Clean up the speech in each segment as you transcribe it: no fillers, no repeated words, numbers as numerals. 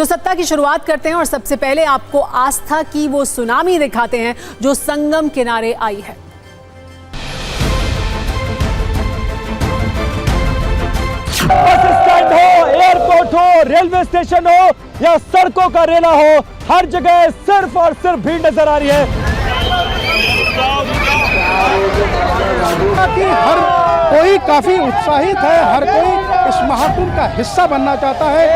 तो सप्ताह की शुरुआत करते हैं और सबसे पहले आपको आस्था की वो सुनामी दिखाते हैं जो संगम किनारे आई है। बस स्टैंड हो, एयरपोर्ट हो, रेलवे स्टेशन हो या सड़कों का रेला हो, हर जगह सिर्फ और सिर्फ भीड़ नजर आ रही है। हर कोई काफी उत्साहित है, हर कोई इस महाकुंभ का हिस्सा बनना चाहता है।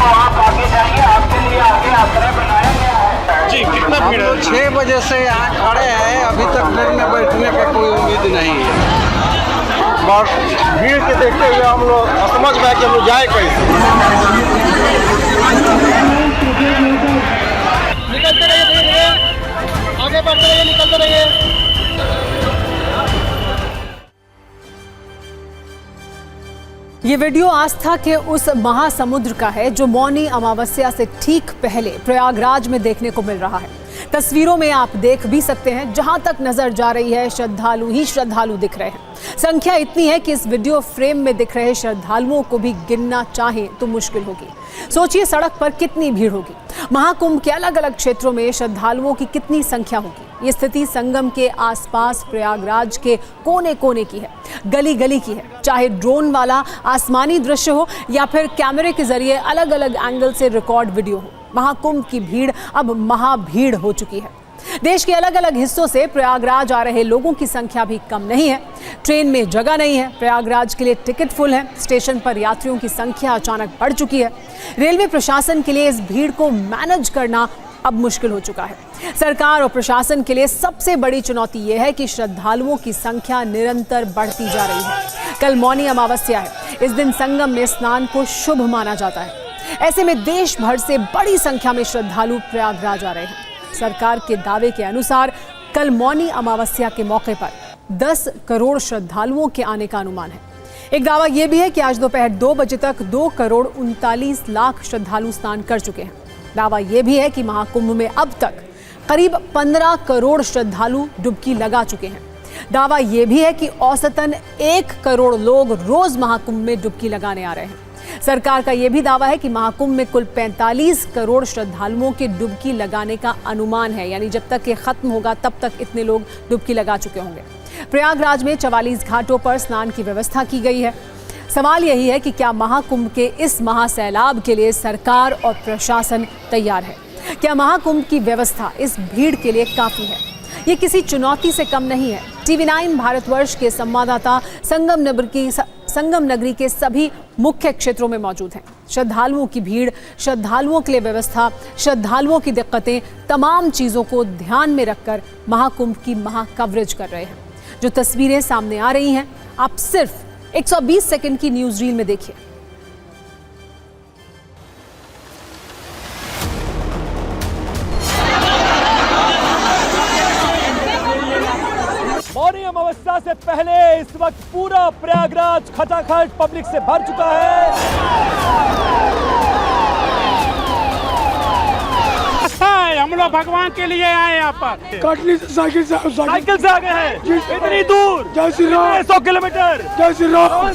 आप आगे जाइए, आपके लिए आगे आश्रय बनाया गया है। जी, कितना भीड़ है? 6 बजे से यहाँ खड़े हैं, अभी तक ट्रेन में बैठने का कोई उम्मीद नहीं है। और भीड़ के देखते हुए हम लोग समझ गए कि हम लोग जाए कैसे। निकलते रहिए, धीरे-धीरे आगे बढ़ते रहिए, निकलते रहिए। ये वीडियो आस्था के उस महासमुद्र का है जो मौनी अमावस्या से ठीक पहले प्रयागराज में देखने को मिल रहा है। तस्वीरों में आप देख भी सकते हैं, जहां तक नजर जा रही है श्रद्धालु ही श्रद्धालु दिख रहे हैं। संख्या इतनी है कि इस वीडियो फ्रेम में दिख रहे श्रद्धालुओं को भी गिनना चाहें तो मुश्किल होगी। सोचिए सड़क पर कितनी भीड़ होगी, महाकुंभ के अलग अलग क्षेत्रों में श्रद्धालुओं की कितनी संख्या होगी। ये स्थिति संगम के आसपास प्रयागराज के कोने कोने की है, गली गली की है। चाहे ड्रोन वाला आसमानी दृश्य हो या फिर कैमरे के जरिए अलग अलग एंगल से रिकॉर्ड वीडियो हो, महाकुंभ की भीड़ अब महाभीड़ हो चुकी है। देश के अलग अलग हिस्सों से प्रयागराज आ रहे लोगों की संख्या भी कम नहीं है। ट्रेन में जगह नहीं है, प्रयागराज के लिए टिकट फुल है, स्टेशन पर यात्रियों की संख्या अचानक बढ़ चुकी है। रेलवे प्रशासन के लिए इस भीड़ को मैनेज करना अब मुश्किल हो चुका है। सरकार और प्रशासन के लिए सबसे बड़ी चुनौती यह है कि श्रद्धालुओं की संख्या निरंतर बढ़ती जा रही है। कल मौनी अमावस्या है, इस दिन संगम में स्नान को शुभ माना जाता है। ऐसे में देश भर से बड़ी संख्या में श्रद्धालु प्रयागराज आ रहे हैं। सरकार के दावे के अनुसार कल मौनी अमावस्या के मौके पर 10 करोड़ श्रद्धालुओं के आने का अनुमान है। एक दावा यह भी है कि आज दोपहर 2 बजे तक 2 करोड़ 39 लाख श्रद्धालु स्नान कर चुके हैं। दावा यह भी है कि महाकुंभ में अब तक करीब 15 करोड़ श्रद्धालु डुबकी लगा चुके हैं। दावा यह भी है कि औसतन 1 करोड़ लोग रोज महाकुंभ में डुबकी लगाने आ रहे हैं। सरकार का यह भी दावा है कि महाकुंभ में कुल 45 करोड़ श्रद्धालुओं के डुबकी लगाने का अनुमान है, यानी जब तक ये खत्म होगा तब तक इतने लोग डुबकी लगा चुके होंगे। प्रयागराज में 44 घाटों पर स्नान की व्यवस्था की गई है। सवाल यही है कि क्या महाकुंभ के इस महासैलाब के लिए सरकार और प्रशासन तैयार है? क्या महाकुंभ की व्यवस्था इस भीड़ के लिए काफी है? ये किसी चुनौती से कम नहीं है। TV9 भारतवर्ष के संवाददाता संगम नगरी के सभी मुख्य क्षेत्रों में मौजूद हैं। श्रद्धालुओं की भीड़, श्रद्धालुओं के लिए व्यवस्था, श्रद्धालुओं की दिक्कतें, तमाम चीजों को ध्यान में रखकर महाकुंभ की कवरेज कर रहे हैं। जो तस्वीरें सामने आ रही हैं, आप सिर्फ 120 सेकंड की न्यूज रील में देखिए। मौनी अमावस्या से पहले इस वक्त पूरा प्रयागराज खचाखच पब्लिक से भर चुका है। हम लोग भगवान के लिए आए यहाँ पर। कटनी से साइकिल से आ गए हैं इतनी दूर, जय श्री राम, 100 किलोमीटर। जय श्री राम।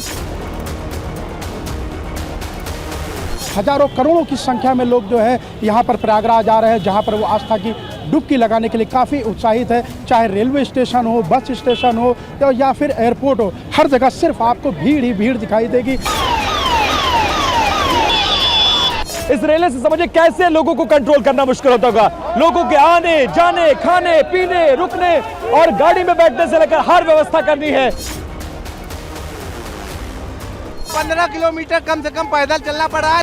हजारों करोड़ों की संख्या में लोग जो है यहाँ पर प्रयागराज आ रहे हैं, जहाँ पर वो आस्था की डुबकी लगाने के लिए काफ़ी उत्साहित है। चाहे रेलवे स्टेशन हो, बस स्टेशन हो या फिर एयरपोर्ट हो, हर जगह सिर्फ आपको भीड़ ही भीड़ दिखाई देगी। इस रेलवे से समझिए कैसे लोगों को कंट्रोल करना मुश्किल होता होगा। लोगों के आने जाने, खाने पीने, रुकने और गाड़ी में बैठने से लेकर हर व्यवस्था करनी है। 15 किलोमीटर कम से कम पैदल चलना पड़ा है।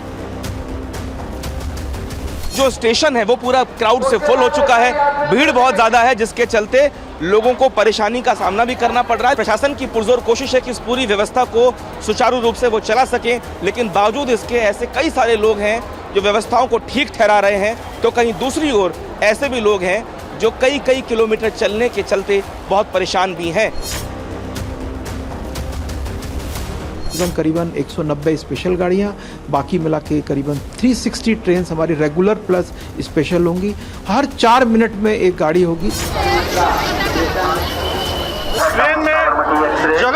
जो स्टेशन है वो पूरा क्राउड से फुल हो चुका है, भीड़ बहुत ज्यादा है, जिसके चलते लोगों को परेशानी का सामना भी करना पड़ रहा है। प्रशासन की पुरजोर कोशिश है कि इस पूरी व्यवस्था को सुचारू रूप से वो चला सकें, लेकिन बावजूद इसके ऐसे कई सारे लोग हैं जो व्यवस्थाओं को ठीक ठहरा रहे हैं, तो कहीं दूसरी ओर ऐसे भी लोग हैं जो कई कई किलोमीटर चलने के चलते बहुत परेशान भी हैं। करीबन 190 स्पेशल गाड़ियाँ, बाकी मिला के करीबन 360 ट्रेन हमारी रेगुलर प्लस स्पेशल होंगी। हर 4 मिनट में एक गाड़ी होगी। ट्रेन में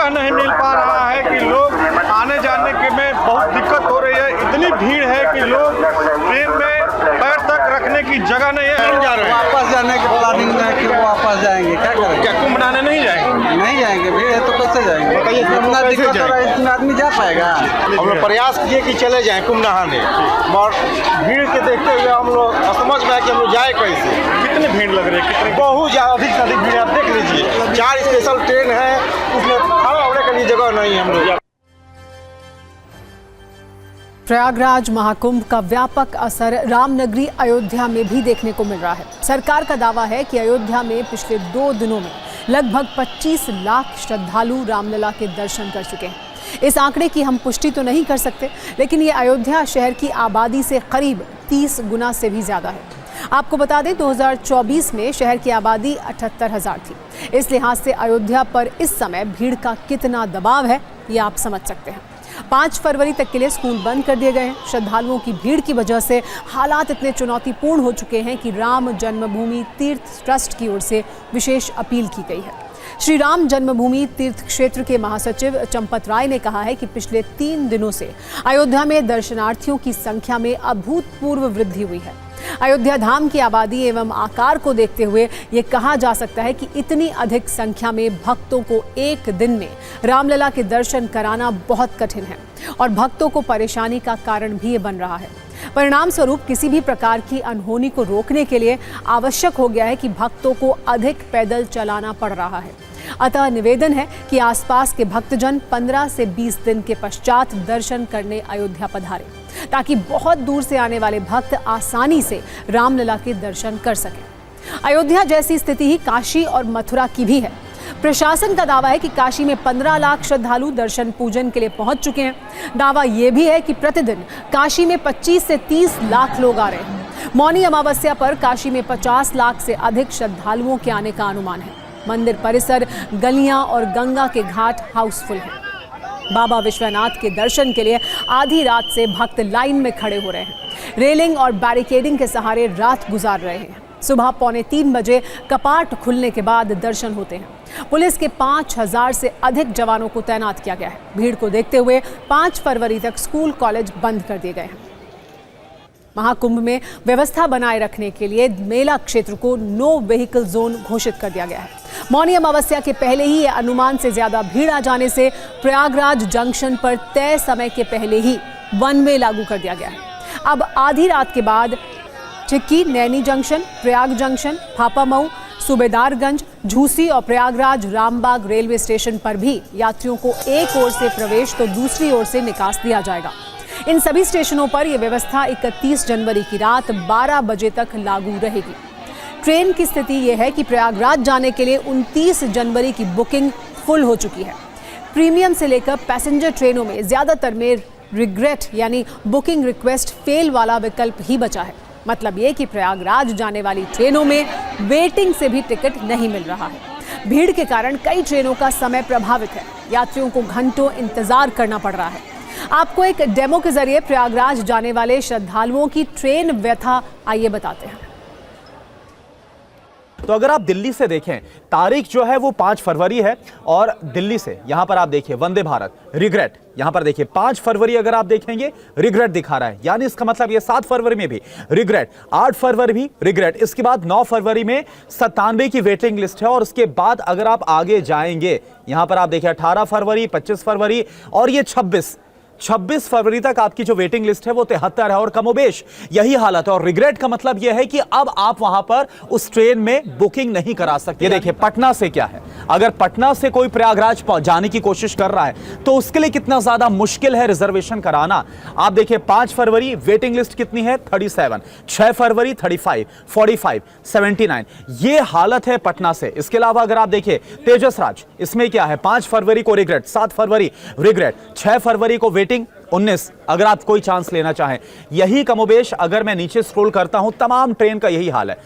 जगह नहीं मिल पा रहा है कि लोग आने जाने के में बहुत दिक्कत हो रही है। इतनी भीड़ है कि लोग ट्रेन में पैर तक रखने की जगह नहीं है। जा रहे हैं वापस जाने की प्लानिंग में कि वो वापस जाएंगे, क्या करेंगे? क्या कुंभ नहाने नहीं जाएंगे? नहीं जाएंगे, भीड़ है तो कैसे जाएंगे? बताइए, इतना दिक्कत हो रहा है, इतना आदमी जा पाएगा? हम लोग प्रयास किए कि चले जाएं कुंभ नहाने, और भीड़ के देखते हुए हम लोग समझ में आए कि हम लोग जाए कैसे। कितनी भीड़ लग रही है, कितनी बहुत ज़्यादा, अधिक से अधिक भीड़। आप देख लीजिए, 4 स्पेशल ट्रेन है, इसमें खड़ा होने के लिए जगह नहीं है हम लोग। प्रयागराज महाकुंभ का व्यापक असर रामनगरी अयोध्या में भी देखने को मिल रहा है। सरकार का दावा है कि अयोध्या में पिछले 2 दिनों में लगभग 25 लाख श्रद्धालु रामलला के दर्शन कर चुके हैं। इस आंकड़े की हम पुष्टि तो नहीं कर सकते, लेकिन ये अयोध्या शहर की आबादी से करीब 30 गुना से भी ज्यादा है। आपको बता दें, 2024 में शहर की आबादी 78,000 थी। इस लिहाज से अयोध्या पर इस समय भीड़ का कितना दबाव है, ये आप समझ सकते हैं। 5 फरवरी तक के लिए स्कूल बंद कर दिए गए हैं। श्रद्धालुओं की भीड़ की वजह से हालात इतने चुनौतीपूर्ण हो चुके हैं कि राम जन्मभूमि तीर्थ ट्रस्ट की ओर से विशेष अपील की गई है। श्री राम जन्मभूमि तीर्थ क्षेत्र के महासचिव चंपत राय ने कहा है कि पिछले 3 दिनों से अयोध्या में दर्शनार्थियों की संख्या में अभूतपूर्व वृद्धि हुई है। अयोध्या धाम की आबादी एवं आकार को देखते हुए ये कहा जा सकता है कि इतनी अधिक संख्या में भक्तों को एक दिन में रामलला के दर्शन कराना बहुत कठिन है और भक्तों को परेशानी का कारण भी ये बन रहा है। परिणाम स्वरूप किसी भी प्रकार की अनहोनी को रोकने के लिए आवश्यक हो गया है कि भक्तों को अधिक पैदल चलाना पड़ रहा है। अतः निवेदन है कि आसपास के भक्तजन 15 से 20 दिन के पश्चात दर्शन करने अयोध्या पधारें, ताकि बहुत दूर से आने वाले भक्त आसानी से रामलला के दर्शन कर सकें। अयोध्या जैसी स्थिति ही काशी और मथुरा की भी है। प्रशासन का दावा है कि काशी में 15 लाख श्रद्धालु दर्शन पूजन के लिए पहुंच चुके हैं। दावा यह भी है कि प्रतिदिन काशी में 25 से 30 लाख लोग आ रहे हैं। मौनी अमावस्या पर काशी में 50 लाख से अधिक श्रद्धालुओं के आने का अनुमान है। मंदिर परिसर, गलियां और गंगा के घाट हाउसफुल हैं। बाबा विश्वनाथ के दर्शन के लिए आधी रात से भक्त लाइन में खड़े हो रहे हैं। रेलिंग और बैरिकेडिंग के सहारे रात गुजार रहे हैं। सुबह 2:45 बजे कपाट खुलने के बाद दर्शन होते हैं। पुलिस के 5000 से अधिक जवानों को तैनात किया गया है। भीड़ को देखते हुए 5 फरवरी तक स्कूल कॉलेज बंद कर दिए गए हैं। महाकुंभ में व्यवस्था बनाए रखने के लिए मेला क्षेत्र को नो व्हीकल जोन घोषित कर दिया गया है। मौनी अमावस्या के पहले ही अनुमान से ज्यादा भीड़ आ जाने से प्रयागराज जंक्शन पर तय समय के पहले ही 1 वे लागू कर दिया गया है। अब आधी रात के बाद चिक्की, नैनी जंक्शन, प्रयाग जंक्शन, फापामऊ, सूबेदारगंज, झूसी और प्रयागराज रामबाग रेलवे स्टेशन पर भी यात्रियों को एक ओर से प्रवेश तो दूसरी ओर से निकास दिया जाएगा। इन सभी स्टेशनों पर यह व्यवस्था 31 जनवरी की रात 12 बजे तक लागू रहेगी। ट्रेन की स्थिति यह है कि प्रयागराज जाने के लिए 29 जनवरी की बुकिंग फुल हो चुकी है। प्रीमियम से लेकर पैसेंजर ट्रेनों में ज्यादातर में रिग्रेट यानी बुकिंग रिक्वेस्ट फेल वाला विकल्प ही बचा है। मतलब ये कि प्रयागराज जाने वाली ट्रेनों में वेटिंग से भी टिकट नहीं मिल रहा है। भीड़ के कारण कई ट्रेनों का समय प्रभावित है। यात्रियों को घंटों इंतजार करना पड़ रहा है। आपको एक डेमो के जरिए प्रयागराज जाने वाले श्रद्धालुओं की ट्रेन व्यथा आइए बताते हैं। तो अगर आप दिल्ली से देखें, तारीख जो है वो 5 फरवरी है और दिल्ली से यहां पर आप देखिए वंदे भारत रिग्रेट, यहां पर देखिए 5 फरवरी अगर आप देखेंगे रिग्रेट दिखा रहा है, यानी इसका मतलब ये 7 फरवरी में भी रिग्रेट, 8 फरवरी भी रिग्रेट, इसके बाद 9 फरवरी में 97 की वेटिंग लिस्ट है और उसके बाद अगर आप आगे जाएंगे यहां पर आप देखिए 18 फरवरी, 25 फरवरी और ये 26 फरवरी तक आपकी जो वेटिंग लिस्ट है वो 73 है और कमोबेश यही हालत है। और रिग्रेट का मतलब यह है कि अब आप वहां पर उस ट्रेन में बुकिंग नहीं करा सकते। ये देखिए पटना से क्या है, अगर पटना से कोई प्रयागराज जाने की कोशिश कर रहा है तो उसके लिए कितना ज्यादा मुश्किल है रिजर्वेशन कराना। आप देखिए 5 फरवरी वेटिंग लिस्ट कितनी है 37, 6 फरवरी 35, 45, 79, ये हालत है पटना से। इसके अलावा अगर आप देखिए तेजस राज, इसमें क्या है 5 फरवरी को रिग्रेट, 7 फरवरी रिग्रेट, 6 फरवरी को वेटिंग, 19 अगर आप कोई चांस लेना चाहें। यही कमोबेश अगर मैं नीचे स्क्रॉल करता हूं तमाम ट्रेन का यही हाल है।